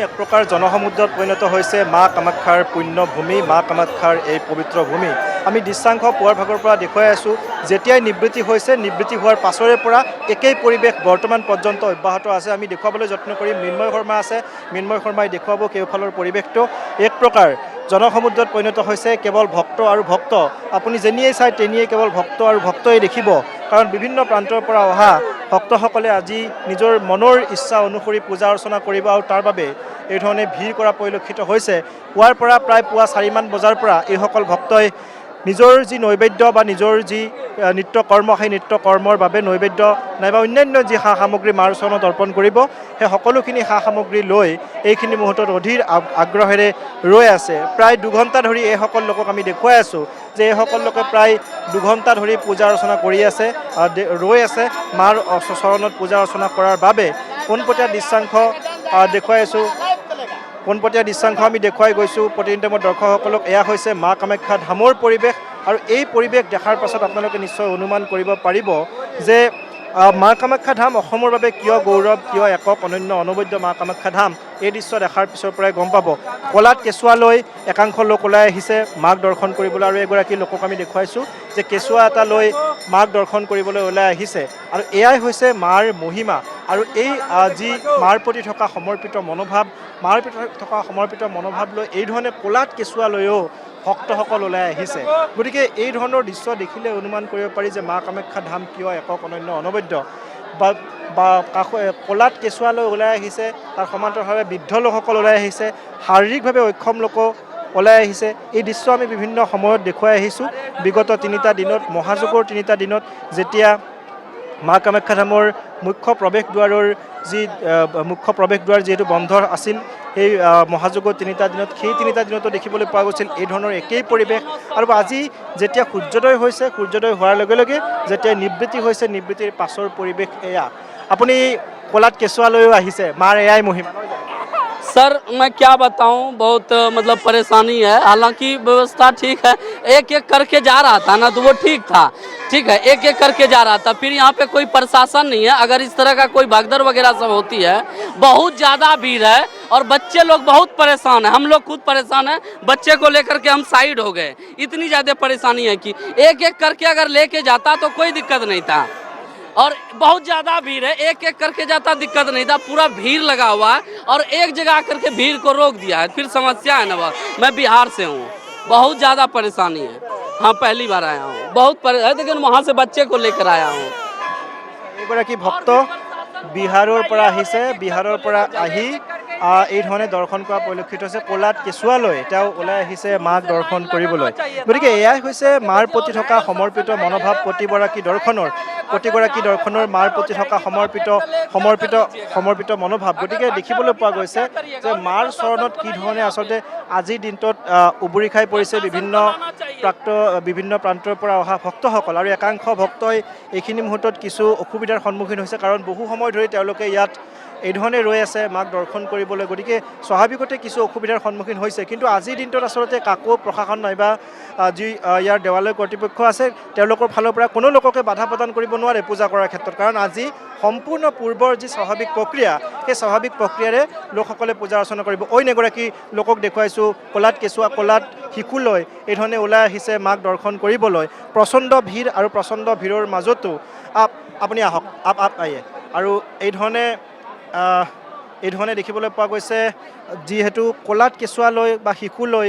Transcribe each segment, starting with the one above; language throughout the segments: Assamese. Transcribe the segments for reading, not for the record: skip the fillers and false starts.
এক প্ৰকাৰ জনসমুদ্ৰত পৰিণত হৈছে মা কামাখ্যাৰ পুণ্যভূমি, মা কামাখ্যাৰ এই পবিত্ৰ ভূমি। আমি দৃশ্যাংশ পুৱাৰ ভাগৰ পৰা দেখুৱাই আছোঁ, যেতিয়াই নিবৃত্তি হৈছে, নিবৃত্তি হোৱাৰ পাছৰে পৰা একেই পৰিৱেশ বৰ্তমান পৰ্যন্ত অব্যাহত আছে। আমি দেখুৱাবলৈ যত্ন কৰিম। মৃন্ময় শৰ্মা আছে, মৃন্ময় শৰ্মাই দেখুৱাব কেওফালৰ পৰিৱেশটো। এক প্ৰকাৰ জনসমুদ্ৰত পৰিণত হৈছে কেৱল ভক্ত আৰু ভক্ত। আপুনি যেনিয়েই চাই তেনিয়েই কেৱল ভক্ত আৰু ভক্তই দেখিব, কাৰণ বিভিন্ন প্ৰান্তৰ পৰা অহা ভক্তসকলে আজি নিজৰ মনৰ ইচ্ছা অনুসৰি পূজা অৰ্চনা কৰিব আৰু তাৰ বাবে এই ধৰণে ভিৰ কৰা পৰিলক্ষিত হৈছে। পুৱাৰ পৰা প্ৰায় পুৱা 4মান বজাৰ পৰা এইসকল ভক্তই নিজৰ যি নৈবেদ্য বা নিজৰ যি নিত্য কৰ্ম, সেই নিত্য কৰ্মৰ বাবে নৈবেদ্য নাইবা অন্যান্য যি সা সামগ্ৰী মাৰ চৰণত অৰ্পণ কৰিব, সেই সকলোখিনি সা সামগ্ৰী লৈ এইখিনি মুহূৰ্তত অধীৰ আগ্ৰহেৰে ৰৈ আছে। প্ৰায় দুঘণ্টা ধৰি এইসকল লোকক আমি দেখুৱাই আছোঁ যে এইসকল লোকে প্ৰায় দুঘণ্টা ধৰি পূজা অৰ্চনা কৰি আছে, ৰৈ আছে মাৰ চৰণত পূজা অৰ্চনা কৰাৰ বাবে। পোনপটীয়া দৃশ্যাংশ দেখুৱাই আছোঁ, পোনপটীয়া দৃশ্যাংশ আমি দেখুৱাই গৈছোঁ প্ৰতিনিধি মই দৰ্শকসকলক। এয়া হৈছে মা কামাখ্যা ধামৰ পৰিৱেশ, আৰু এই পৰিৱেশ দেখাৰ পাছত আপোনালোকে নিশ্চয় অনুমান কৰিব পাৰিব যে মা কামাখ্যা ধাম অসমৰ বাবে কিয় গৌৰৱ, কিয় একক অনন্য অনবদ্য মা কামাখ্যা ধাম। এই দৃশ্য দেখাৰ পিছৰ পৰাই গম পাব। কলাত কেঁচুৱা লৈ একাংশ লোক ওলাই আহিছে মাক দৰ্শন কৰিবলৈ, আৰু এগৰাকী লোকক আমি দেখুৱাইছোঁ যে কেঁচুৱা এটা লৈ মাক দৰ্শন কৰিবলৈ ওলাই আহিছে। আৰু এয়াই হৈছে মাৰ মহিমা, আৰু এই যি মাৰ প্ৰতি থকা সমৰ্পিত মনোভাৱ, মাৰ প্ৰতি থকা সমৰ্পিত মনোভাৱ লৈ এই ধৰণে কলাত কেঁচুৱা লৈও ভক্তসকল ওলাই আহিছে। গতিকে এই ধৰণৰ দৃশ্য দেখিলে অনুমান কৰিব পাৰি যে মা কামাখ্যা ধাম কিয় একক অনন্য অনবদ্য। বা কলাত কেঁচুৱা লৈ ওলাই আহিছে, তাৰ সমান্তৰালভাৱে বৃদ্ধ লোকসকল ওলাই আহিছে, শাৰীৰিকভাৱে অক্ষম লোকো ওলাই আহিছে। এই দৃশ্য আমি বিভিন্ন সময়ত দেখুৱাই আহিছোঁ। বিগত 3টা দিনত, মহাযুগৰ 3টা দিনত, যেতিয়া মা কামাখ্যা ধামৰ মুখ্য প্ৰৱেশ দ্বাৰ যিহেতু বন্ধ আছিল, সেই মহাযুগৰ 3টা দিনত, সেই 3টা দিনতো দেখিবলৈ পোৱা গৈছিল এই ধৰণৰ একেই পৰিৱেশ। আৰু আজি যেতিয়া সূৰ্যোদয় হৈছে, সূৰ্যোদয় হোৱাৰ লগে লগে যেতিয়া নিবৃত্তি হৈছে, নিবৃত্তিৰ পাছৰ পৰিৱেশ এয়া। আপুনি কলাত কেঁচুৱা লৈও আহিছে, মাৰ এয়াই মহিমা। सर मैं क्या बताऊं, बहुत मतलब परेशानी है। हालांकि व्यवस्था ठीक है, एक एक करके जा रहा था ना, तो वो ठीक था। ठीक है, एक एक करके जा रहा था। फिर यहाँ पे कोई प्रशासन नहीं है। अगर इस तरह का कोई भगदड़ वगैरह सब होती है, बहुत ज़्यादा भीड़ है और बच्चे लोग बहुत परेशान हैं। हम लोग खुद परेशान हैं, बच्चे को लेकर के हम साइड हो गए। इतनी ज़्यादा परेशानी है कि एक एक करके अगर लेके जाता तो कोई दिक्कत नहीं था, और बहुत ज़्यादा भीड़ है। एक एक करके जाता दिक्कत नहीं था, पूरा भीड़ लगा हुआ है और एक जगह आकर के भीड़ को रोक दिया है। फिर समस्या है ना, बस मैं बिहार से हूँ, बहुत ज़्यादा परेशानी है। हाँ, पहली बार आया हूँ, बहुत लेकिन वहाँ से बच्चे को लेकर आया हूँ। এগৰাকী ভক্ত বিহাৰৰ পৰা আহিছে, বিহাৰৰ পৰা আহি এই ধৰণে দৰ্শন কৰা পৰিলক্ষিত হৈছে। কলাত কেঁচুৱা লৈ তেওঁ ওলাই আহিছে মাক দৰ্শন কৰিবলৈ। গতিকে এয়াই হৈছে মাৰ প্ৰতি থকা সমৰ্পিত মনোভাৱ, প্ৰতিগৰাকী দৰ্শনৰ মাৰ প্ৰতি থকা সমৰ্পিত মনোভাৱ। গতিকে দেখিবলৈ পোৱা গৈছে যে মাৰ চৰণত কি ধৰণে আচলতে আজিৰ দিনটোত উবুৰি খাই পৰিছে বিভিন্ন প্ৰান্তৰ পৰা অহা ভক্তসকল, আৰু একাংশ ভক্তই এইখিনি মুহূৰ্তত কিছু অসুবিধাৰ সন্মুখীন হৈছে, কাৰণ বহু সময় ধৰি তেওঁলোকে ইয়াত এই ধৰণে ৰৈ আছে মাক দৰ্শন কৰিবলৈ। গতিকে স্বাভাৱিকতে কিছু অসুবিধাৰ সন্মুখীন হৈছে, কিন্তু আজিৰ দিনটোত আচলতে কাকো প্ৰশাসন নাইবা যি ইয়াৰ দেৱালয় কৰ্তৃপক্ষ আছে, তেওঁলোকৰ ফালৰ পৰা কোনো লোককে বাধা প্ৰদান কৰিব নোৱাৰে পূজা কৰাৰ ক্ষেত্ৰত, কাৰণ আজি সম্পূৰ্ণ পূৰ্বৰ যি স্বাভাৱিক প্ৰক্ৰিয়া, সেই স্বাভাৱিক প্ৰক্ৰিয়াৰে লোকসকলে পূজা অৰ্চনা কৰিব। অইন এগৰাকী লোকক দেখুৱাইছোঁ কলাত কেঁচুৱা, কলাত শিশু লৈ এই ধৰণে ওলাই আহিছে মাক দৰ্শন কৰিবলৈ। প্ৰচণ্ড ভিৰ, আৰু প্ৰচণ্ড ভিৰৰ মাজতো আপুনি আহক, আয়ে। আৰু এই ধৰণে দেখিবলৈ পোৱা গৈছে, যিহেতু কলাত কেঁচুৱা লৈ বা শিশু লৈ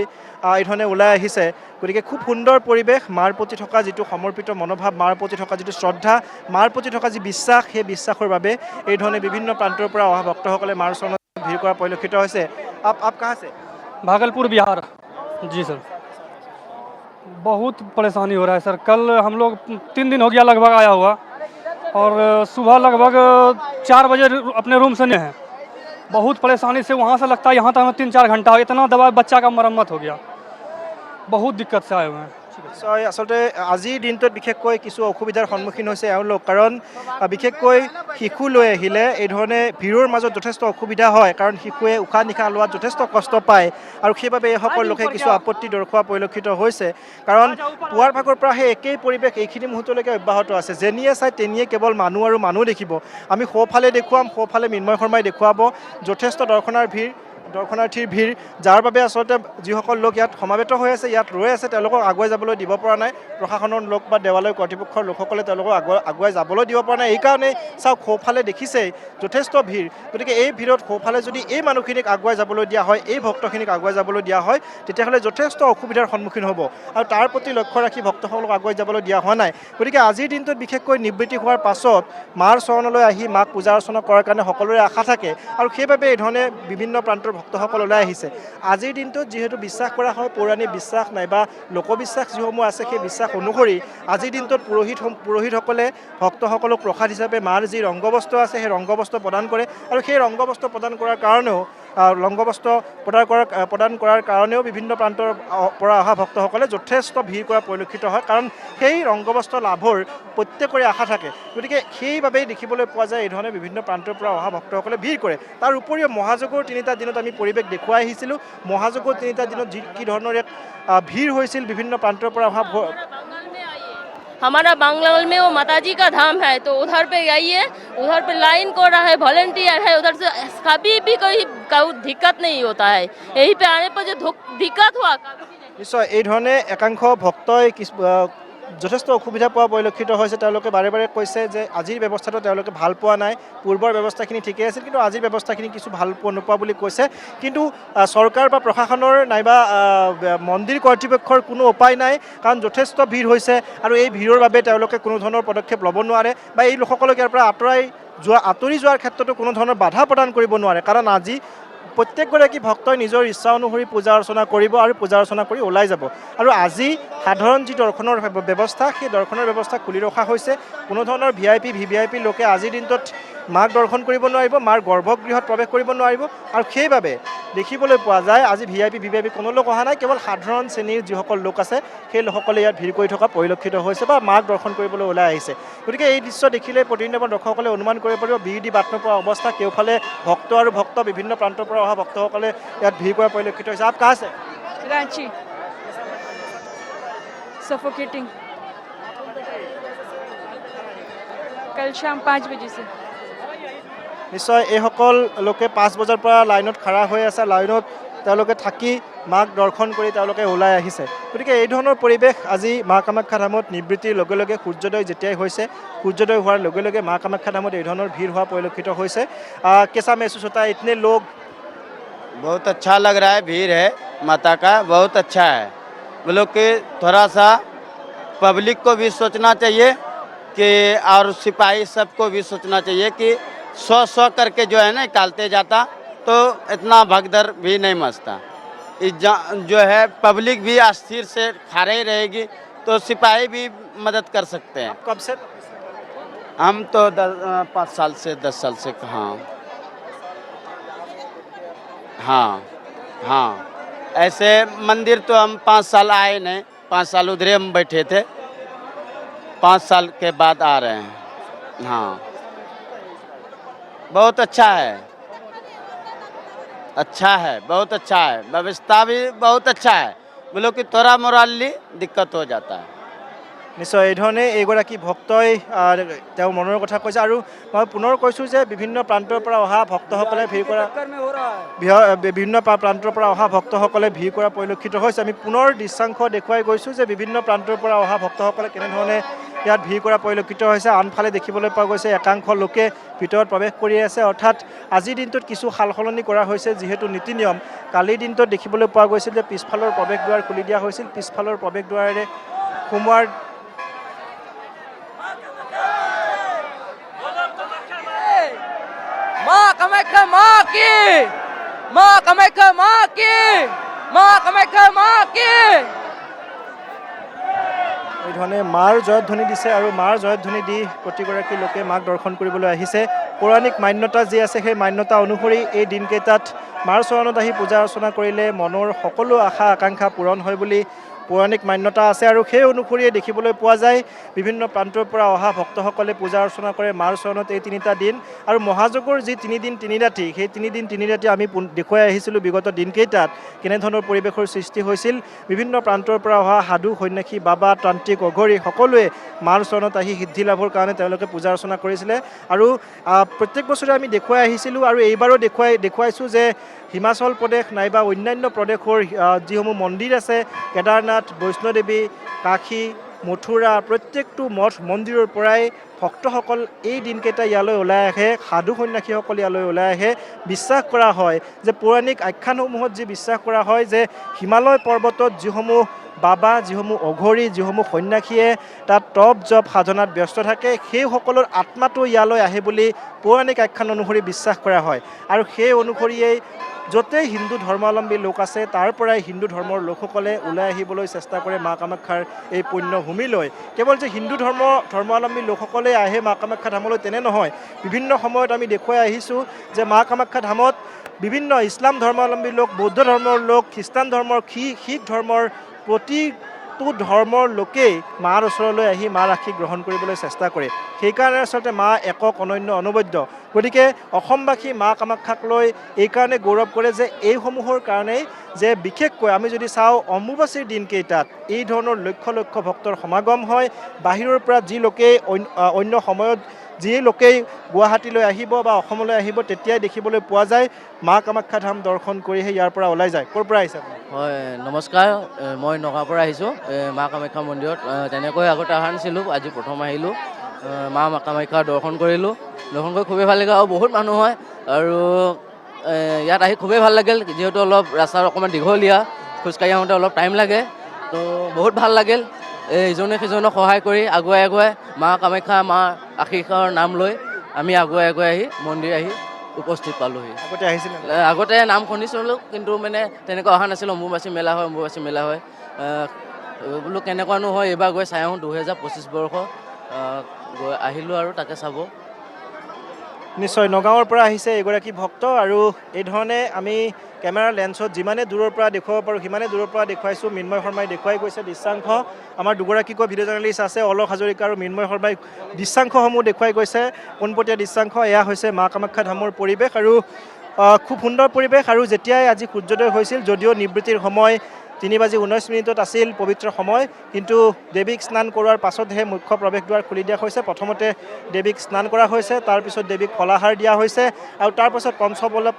এই ধৰণে ওলাই আহিছে। গতিকে খুব সুন্দৰ পৰিৱেশ, মাৰ প্ৰতি থকা যিটো সমৰ্পিত মনোভাৱ, মাৰ প্ৰতি থকা যিটো শ্ৰদ্ধা, মাৰ প্ৰতি থকা যি বিশ্বাস, সেই বিশ্বাসৰ বাবে এই ধৰণে বিভিন্ন প্ৰান্তৰ পৰা অহা ভক্তসকলে মাৰ চৰণত ভিৰ কৰা পৰিলক্ষিত হৈছে। आप कहाँ से? भागलपुर बिहार। जी सर, बहुत परेशानी हो रहा है सर। कल हम लोग 3 दिन हो गया लगभग आया हुआ, और सुबह लगभग 4 बजे अपने रूम से नहीं है। बहुत परेशानी से वहाँ से लगता है यहाँ तक हमें 3-4 घंटा, इतना दवा बच्चा का मरम्मत हो गया, बहुत दिक्कत से आए हुए हैं। নিশ্চয় আচলতে আজিৰ দিনটোত বিশেষকৈ কিছু অসুবিধাৰ সন্মুখীন হৈছে এওঁলোক, কাৰণ বিশেষকৈ শিশু লৈ আহিলে এই ধৰণে ভিৰৰ মাজত যথেষ্ট অসুবিধা হয়, কাৰণ শিশুৱে উশাহ নিশাহ লোৱাত যথেষ্ট কষ্ট পায়, আৰু সেইবাবে এইসকল লোকে কিছু আপত্তি দৰ্শোৱা পৰিলক্ষিত হৈছে। কাৰণ পুৱাৰ ভাগৰ পৰা সেই একেই পৰিৱেশ এইখিনি মুহূৰ্তলৈকে অব্যাহত আছে। যেনিয়ে চাই তেনিয়ে কেৱল মানুহ আৰু মানুহ দেখিব। আমি সোঁফালে দেখুৱাম, সোঁফালে মৃন্ময় শৰ্মাই দেখুৱাব, যথেষ্ট দৰ্শনাৰ ভিৰ। দৰ্শনাৰ্থীৰ ভিৰ, যাৰ বাবে আচলতে যিসকল লোক ইয়াত সমাবেত হৈ আছে, ইয়াত ৰৈ আছে, তেওঁলোকক আগুৱাই যাবলৈ দিব পৰা নাই প্ৰশাসনৰ লোক বা দেৱালয় কৰ্তৃপক্ষৰ লোকসকলে তেওঁলোকক আগুৱাই যাবলৈ দিব পৰা নাই। এইকাৰণেই চাওক সোঁফালে দেখিছেই যথেষ্ট ভিৰ। গতিকে এই ভিৰত সোঁফালে যদি এই মানুহখিনিক আগুৱাই যাবলৈ দিয়া হয়, এই ভক্তখিনিক আগুৱাই যাবলৈ দিয়া হয়, তেতিয়াহ'লে যথেষ্ট অসুবিধাৰ সন্মুখীন হ'ব আৰু তাৰ প্ৰতি লক্ষ্য ৰাখি ভক্তসকলক আগুৱাই যাবলৈ দিয়া হোৱা নাই। গতিকে আজিৰ দিনটোত বিশেষকৈ নিবৃত্তি হোৱাৰ পাছত মাৰ চৰণলৈ আহি মাক পূজা অৰ্চনা কৰাৰ কাৰণে সকলোৰে আশা থাকে আৰু সেইবাবে এইধৰণে বিভিন্ন প্ৰান্তৰ ভক্তসকল ওলাই আহিছে। আজিৰ দিনটোত যিহেতু বিশ্বাস কৰা হয়, পৌৰাণিক বিশ্বাস নাইবা লোকবিশ্বাস যিসমূহ আছে, সেই বিশ্বাস অনুসৰি আজিৰ দিনটোত পুৰোহিতসকলে ভক্তসকলক প্ৰসাদ হিচাপে মাৰ যি ৰংগবস্ত্ৰ আছে, সেই ৰংগবস্ত্ৰ প্ৰদান কৰে আৰু সেই ৰংগবস্ত্ৰ প্ৰদান কৰাৰ কাৰণেও প্ৰদান কৰাৰ কাৰণেও বিভিন্ন প্ৰান্তৰ পৰা অহা ভক্তসকলে যথেষ্ট ভিৰ কৰা পৰিলক্ষিত হয়, কাৰণ সেই ৰংগবস্ত্ৰ লাভৰ প্ৰত্যেকৰে আশা থাকে। গতিকে সেইবাবেই দেখিবলৈ পোৱা যায় এইধৰণে বিভিন্ন প্ৰান্তৰ পৰা অহা ভক্তসকলে ভিৰ কৰে। তাৰ উপৰিও মহাযজ্ঞৰ 3টা দিনত আমি পৰিৱেশ দেখুৱাই আহিছিলোঁ। মহাযজ্ঞৰ 3টা দিনত কি ধৰণৰ এক ভিৰ হৈছিল বিভিন্ন প্ৰান্তৰ পৰা অহা। हमारा बंगाल में वो माताजी का धाम है, तो उधर पे आइए, उधर पे लाइन को रहा है, वॉलंटियर है, उधर से कभी भी कोई दिक्कत नहीं होता है। यहीं पे आने पर जो दिक्कत हुआ নিশ্চয় এই ধৰণে একাংশ ভক্তই যথেষ্ট অসুবিধা পোৱা পৰিলক্ষিত হৈছে। তেওঁলোকে বাৰে বাৰে কৈছে যে আজিৰ ব্যৱস্থাটো তেওঁলোকে ভাল পোৱা নাই, পূৰ্বৰ ব্যৱস্থাখিনি ঠিকেই আছিল, কিন্তু আজিৰ ব্যৱস্থাখিনি কিছু ভাল নোপোৱা বুলি কৈছে। কিন্তু চৰকাৰ বা প্ৰশাসনৰ নাইবা মন্দিৰ কৰ্তৃপক্ষৰ কোনো উপায় নাই, কাৰণ যথেষ্ট ভিৰ হৈছে আৰু এই ভিৰৰ বাবে তেওঁলোকে কোনো ধৰণৰ পদক্ষেপ ল'ব নোৱাৰে বা এই লোকসকলক ইয়াৰ পৰা আঁতৰি যোৱাৰ ক্ষেত্ৰতো কোনো ধৰণৰ বাধা প্ৰদান কৰিব নোৱাৰে, কাৰণ আজি প্ৰত্যেকগৰাকী ভক্তই নিজৰ ইচ্ছা অনুসৰি পূজা অৰ্চনা কৰিব আৰু পূজা অৰ্চনা কৰি ওলাই যাব। আৰু আজি সাধাৰণ যি দৰ্শনৰ ব্যৱস্থা, সেই দৰ্শনৰ ব্যৱস্থা খুলি ৰখা হৈছে। কোনো ধৰণৰ VIP VVIP লোকে আজিৰ দিনটোত মাক দৰ্শন কৰিব নোৱাৰিব, মাৰ গৰ্ভগৃহত প্ৰৱেশ কৰিব নোৱাৰিব আৰু সেইবাবে দেখিবলৈ পোৱা যায় আজি VIP VVIP কোনো লোক অহা নাই, কেৱল সাধাৰণ শ্ৰেণীৰ যিসকল লোক আছে সেই লোকসকলে ইয়াত ভিৰ কৰি থকা পৰিলক্ষিত হৈছে বা মাক দৰ্শন কৰিবলৈ ওলাই আহিছে। গতিকে এই দৃশ্য দেখিলে প্ৰতিদিনৰ দৰ্শকসকলে অনুমান কৰিব পাৰিব BD বাট নোপোৱা অৱস্থা। কেওফালে ভক্ত আৰু ভক্ত বিভিন্ন প্ৰান্তৰ পৰা অহা ভক্তসকলে ইয়াত ভিৰ কৰা পৰিলক্ষিত হৈছে। আপ কাহ আছে? रांची सफोकेटिंग कल शाम 5 बजे से। নিশ্চয় এইসকল লোকে 5 বজাৰ পৰা লাইনত খাৰা হৈ আছে, লাইনত তেওঁলোকে থাকি মাক দৰ্শন কৰি তেওঁলোকে ওলাই আহিছে। গতিকে এই ধৰণৰ পৰিৱেশ আজি মা কামাখ্যা ধামত নিবৃত্তিৰ লগে লগে সূৰ্যোদয় যেতিয়াই হৈছে, সূৰ্যোদয় হোৱাৰ লগে লগে মা কামাখ্যা ধামত এই ধৰণৰ ভিৰ হোৱা পৰিলক্ষিত হৈছে। কেঁচা महसूस होता है इतने लोग? बहुत अच्छा लग रहा है, भीड़ है माता का, बहुत अच्छा है। वो लोग के थोड़ा सा पब्लिक को भी सोचना चाहिए कि और सिपाही सबको भी सोचना चाहिए कि 100 करके जो है ना निकालते जाता तो इतना भगदड़ भी नहीं मचता। जो है पब्लिक भी अस्थिर से खड़े रहेगी तो सिपाही भी मदद कर सकते हैं। कब से? हम तो 5 साल से 10 साल से हाँ ऐसे मंदिर तो हम 5 साल आए नहीं, 5 साल उधरे हम बैठे थे, 5 साल के बाद आ रहे हैं। हाँ बहुत अच्छा है, बहुत अच्छा है, व्यवस्था भी बहुत अच्छा है। बोलो कि थोड़ा मोराली दिक्कत हो जाता है। নিশ্চয় এই ধৰণে এইগৰাকী ভক্তই তেওঁ মনৰ কথা কৈছে। আৰু মই পুনৰ কৈছোঁ যে বিভিন্ন প্ৰান্তৰ পৰা অহা ভক্তসকলে বিভিন্ন প্ৰান্তৰ পৰা অহা ভক্তসকলে ভিৰ কৰা পৰিলক্ষিত হৈছে। আমি পুনৰ দৃশ্যাংশ দেখুৱাই গৈছোঁ যে বিভিন্ন প্ৰান্তৰ পৰা অহা ভক্তসকলে কেনেধৰণে ইয়াত ভিৰ কৰা পৰিলক্ষিত হৈছে। আনফালে দেখিবলৈ পোৱা গৈছে একাংশ লোকে ভিতৰত প্ৰৱেশ কৰি আছে, অৰ্থাৎ আজিৰ দিনটোত কিছু সাল সলনি কৰা হৈছে। যিহেতু নীতি নিয়ম কালিৰ দিনটোত দেখিবলৈ পোৱা গৈছিল যে পিছফালৰ প্ৰৱেশ দুৱাৰ খুলি দিয়া হৈছিল, পিছফালৰ প্ৰৱেশ দুৱাৰেৰে সোমোৱাৰ माँ कामाख्या माँ की, माँ कामाख्या माँ की, माँ कामाख्या माँ की। এই ধৰণে মাৰ জয়ধ্বনি দিছে আৰু মাৰ জয়ধ্বনি দি প্ৰতিগৰাকী লোকে মাক দৰ্শন কৰিবলৈ আহিছে। পৌৰাণিক মান্যতা যি আছে সেই মান্যতা অনুসৰি এই দিনকেইটাত মাৰ চৰণত আহি পূজা অৰ্চনা কৰিলে মনৰ সকলো আশা আকাংক্ষা পূৰণ হয় বুলি পৌৰাণিক মান্যতা আছে আৰু সেই অনুসৰিয়ে দেখিবলৈ পোৱা যায় বিভিন্ন প্ৰান্তৰ পৰা অহা ভক্তসকলে পূজা অৰ্চনা কৰে মাৰ চৰণত এই 3টা দিন আৰু মহাযজ্ঞৰ যি 3 দিন 3 ৰাতি সেই 3 দিন 3 ৰাতি আমি দেখুৱাই আহিছিলোঁ বিগত দিনকেইটাত কেনেধৰণৰ পৰিৱেশৰ সৃষ্টি হৈছিল বিভিন্ন প্ৰান্তৰ পৰা অহা সাধু সন্যাসী বাবা তান্ত্ৰিক অঘৰী সকলোৱে মাৰ চৰণত আহি সিদ্ধি লাভৰ কাৰণে তেওঁলোকে পূজা অৰ্চনা কৰিছিলে আৰু প্ৰত্যেক বছৰে আমি দেখুৱাই আহিছিলোঁ আৰু এইবাৰো দেখুৱাইছোঁ যে হিমাচল প্ৰদেশ নাইবা অন্যান্য প্ৰদেশৰ যিসমূহ মন্দিৰ আছে কেদাৰনাথ বৈষ্ণোদেৱী কাশী মথুৰা প্ৰত্যেকটো মঠ মন্দিৰৰ পৰাই ভক্তসকল এই দিনকেইটা ইয়ালৈ ওলাই আহে সাধু সন্যাসীসকল ইয়ালৈ ওলাই আহে বিশ্বাস কৰা হয় যে পৌৰাণিক আখ্যানসমূহত যি বিশ্বাস কৰা হয় যে হিমালয় পৰ্বতত যিসমূহ বাবা যিসমূহ অঘৰী যিসমূহ সন্যাসীয়ে তাত তপ জপ সাধনাত ব্যস্ত থাকে সেইসকলৰ আত্মাটো ইয়ালৈ আহে বুলি পৌৰাণিক আখ্যান অনুসৰি বিশ্বাস কৰা হয় আৰু সেই অনুসৰিয়েই য'তেই হিন্দু ধৰ্মাৱলম্বী লোক আছে তাৰ পৰাই হিন্দু ধৰ্মৰ লোকসকলে ওলাই আহিবলৈ চেষ্টা কৰে মা কামাখ্যাৰ এই পুণ্যভূমিলৈ কেৱল যে হিন্দু ধৰ্মাৱলম্বী লোকসকলে আহে মা কামাখ্যা ধামলৈ তেনে নহয় বিভিন্ন সময়ত আমি দেখুৱাই আহিছোঁ যে মা কামাখ্যা ধামত বিভিন্ন ইছলাম ধৰ্মাৱলম্বী লোক বৌদ্ধ ধৰ্মৰ লোক খ্ৰীষ্টান ধৰ্মৰ শিখ ধৰ্মৰ প্ৰতিটো ধৰ্মৰ লোকেই মাৰ ওচৰলৈ আহি মাৰ আশীষ গ্ৰহণ কৰিবলৈ চেষ্টা কৰে সেইকাৰণে আচলতে মা একক অনন্য অনবদ্য গতিকে অসমবাসী মা কামাখ্যাক লৈ এইকাৰণে গৌৰৱ কৰে যে এইসমূহৰ কাৰণেই যে বিশেষকৈ আমি যদি চাওঁ অম্বুবাচীৰ দিনকেইটাত এই ধৰণৰ লক্ষ লক্ষ ভক্তৰ সমাগম হয় বাহিৰৰ পৰা যি লোকে অন্য সময়ত যি লোকেই গুৱাহাটীলৈ আহিব বা অসমলৈ আহিব তেতিয়াই দেখিবলৈ পোৱা যায় মা কামাখ্যা ধাম দৰ্শন কৰিহে ইয়াৰ পৰা ওলাই যায় ক'ৰ পৰা আহিছে আপুনি হয় নমস্কাৰ মই নগাঁৱৰ পৰা আহিছোঁ মা কামাখ্যা মন্দিৰত তেনেকৈ আগতে অহা নাছিলোঁ আজি প্ৰথম আহিলোঁ মা কামাখ্যা দৰ্শন কৰিলোঁ দৰ্শন কৰি খুবেই ভাল লাগিল আৰু বহুত মানুহ হয় আৰু ইয়াত আহি খুবেই ভাল লাগিল যিহেতু অলপ ৰাস্তা অকণমান দীঘলীয়া খোজকাঢ়ি আহোঁতে অলপ টাইম লাগে তো বহুত ভাল লাগিল ইজনে সিজনক সহায় কৰি আগুৱাই মা কামাখ্যা মা আশীষৰ নাম লৈ আমি আগুৱাই আহি মন্দিৰ আহি উপস্থিত পালোঁহি আগতে আহিছিল আগতে নাম শুনিছিলোঁ কিন্তু মানে তেনেকৈ অহা নাছিলোঁ অম্বুবাচী মেলা হয় বোলো কেনেকুৱানো হয় এইবাৰ গৈ চাই আহোঁ 2025 বৰ্ষ গৈ আহিলোঁ আৰু তাকে চাব নিশ্চয় নগাঁৱৰ পৰা আহিছে এগৰাকী ভক্ত আৰু এই ধৰণে আমি কেমেৰা লেন্সত যিমানে দূৰৰ পৰা দেখুৱাব পাৰোঁ সিমানে দূৰৰ পৰা দেখুৱাইছোঁ মৃন্ময় শৰ্মাই দেখুৱাই গৈছে দৃশ্যাংশ আমাৰ দুগৰাকীকৈ ভিডিঅ' জাৰ্নেলিষ্ট আছে অলক হাজৰিকা আৰু মৃন্ময় শৰ্মাই দৃশ্যাংশসমূহ দেখুৱাই গৈছে পোনপটীয়া দৃশ্যাংশ এয়া হৈছে মা কামাখ্যা ধামৰ পৰিৱেশ আৰু খুব সুন্দৰ পৰিৱেশ আৰু যেতিয়াই আজি সূৰ্যোদয় হৈছিল যদিও নিবৃত্তিৰ সময় 3:19 আছিল পবিত্ৰ সময় কিন্তু দেৱীক স্নান কৰোৱাৰ পাছতহে মুখ্য প্ৰৱেশদ্বাৰ খুলি দিয়া হৈছে প্ৰথমতে দেৱীক স্নান কৰা হৈছে তাৰপিছত দেৱীক ফলাহাৰ দিয়া হৈছে আৰু তাৰপাছত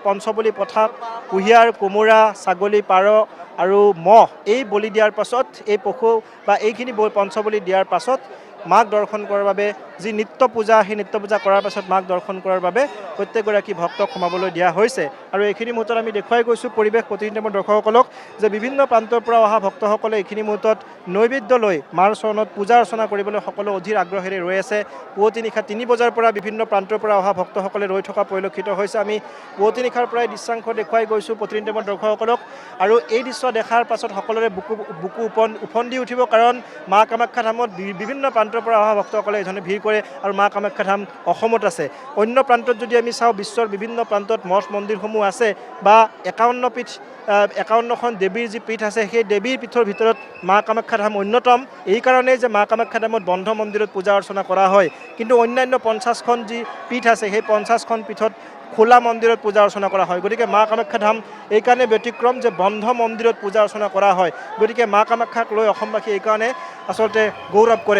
পঞ্চবলী প্ৰথা কুঁহিয়াৰ কোমোৰা ছাগলী পাৰ আৰু মহ এই বলি দিয়াৰ পাছত এই পশু বা এইখিনি পঞ্চবলী দিয়াৰ পাছত মাক দৰ্শন কৰাৰ বাবে যি নিত্য পূজা সেই নিত্য পূজা কৰাৰ পাছত মাক দৰ্শন কৰাৰ বাবে প্ৰত্যেকগৰাকী ভক্তক সোমাবলৈ দিয়া হৈছে আৰু এইখিনি মুহূৰ্তত আমি দেখুৱাই গৈছোঁ পৰিৱেশ প্ৰতিনিধি দৰ্শকসকলক যে বিভিন্ন প্ৰান্তৰ পৰা অহা ভক্তসকলে এইখিনি মুহূৰ্তত নৈবেদ্য লৈ মাৰ চৰণত পূজা অৰ্চনা কৰিবলৈ সকলো অধীৰ আগ্ৰহেৰে ৰৈ আছে পুৱতি নিশা 3 বজাৰ পৰা বিভিন্ন প্ৰান্তৰ পৰা অহা ভক্তসকলে ৰৈ থকা পৰিলক্ষিত হৈছে আমি পুৱতি নিশাৰ পৰাই দৃশ্যাংশ দেখুৱাই গৈছোঁ প্ৰতিনিধি দৰ্শকসকলক আৰু এই দৃশ্য দেখাৰ পাছত সকলোৰে বুকু উফন্দি উঠিব কাৰণ মা কামাখ্যা ধামত বিভিন্ন প্ৰান্তৰ পৰা অহা ভক্তসকলে এইধৰণে ভিৰ কৰে আৰু মা কামাখ্যা ধাম অসমত আছে অন্য প্ৰান্তত যদি আমি চাওঁ বিশ্বৰ বিভিন্ন প্ৰান্তত মঠ মন্দিৰসমূহ আছে বা 51খন দেৱীৰ যি পীঠ আছে সেই দেৱীৰ পীঠৰ ভিতৰত মা কামাখ্যা ধাম অন্যতম এই কাৰণেই যে মা কামাখ্যা ধামত বন্ধ মন্দিৰত পূজা অৰ্চনা কৰা হয় কিন্তু অন্যান্য 50খন যি পীঠ আছে সেই 50খন পীঠত খোলা মন্দিৰত পূজা অৰ্চনা কৰা হয় গতিকে মা কামাখ্যা ধাম এইকাৰণে ব্যতিক্ৰম যে বন্ধ মন্দিৰত পূজা অৰ্চনা কৰা হয় গতিকে মা কামাখ্যাক লৈ অসমবাসী এইকাৰণে আচলতে গৌৰৱ কৰে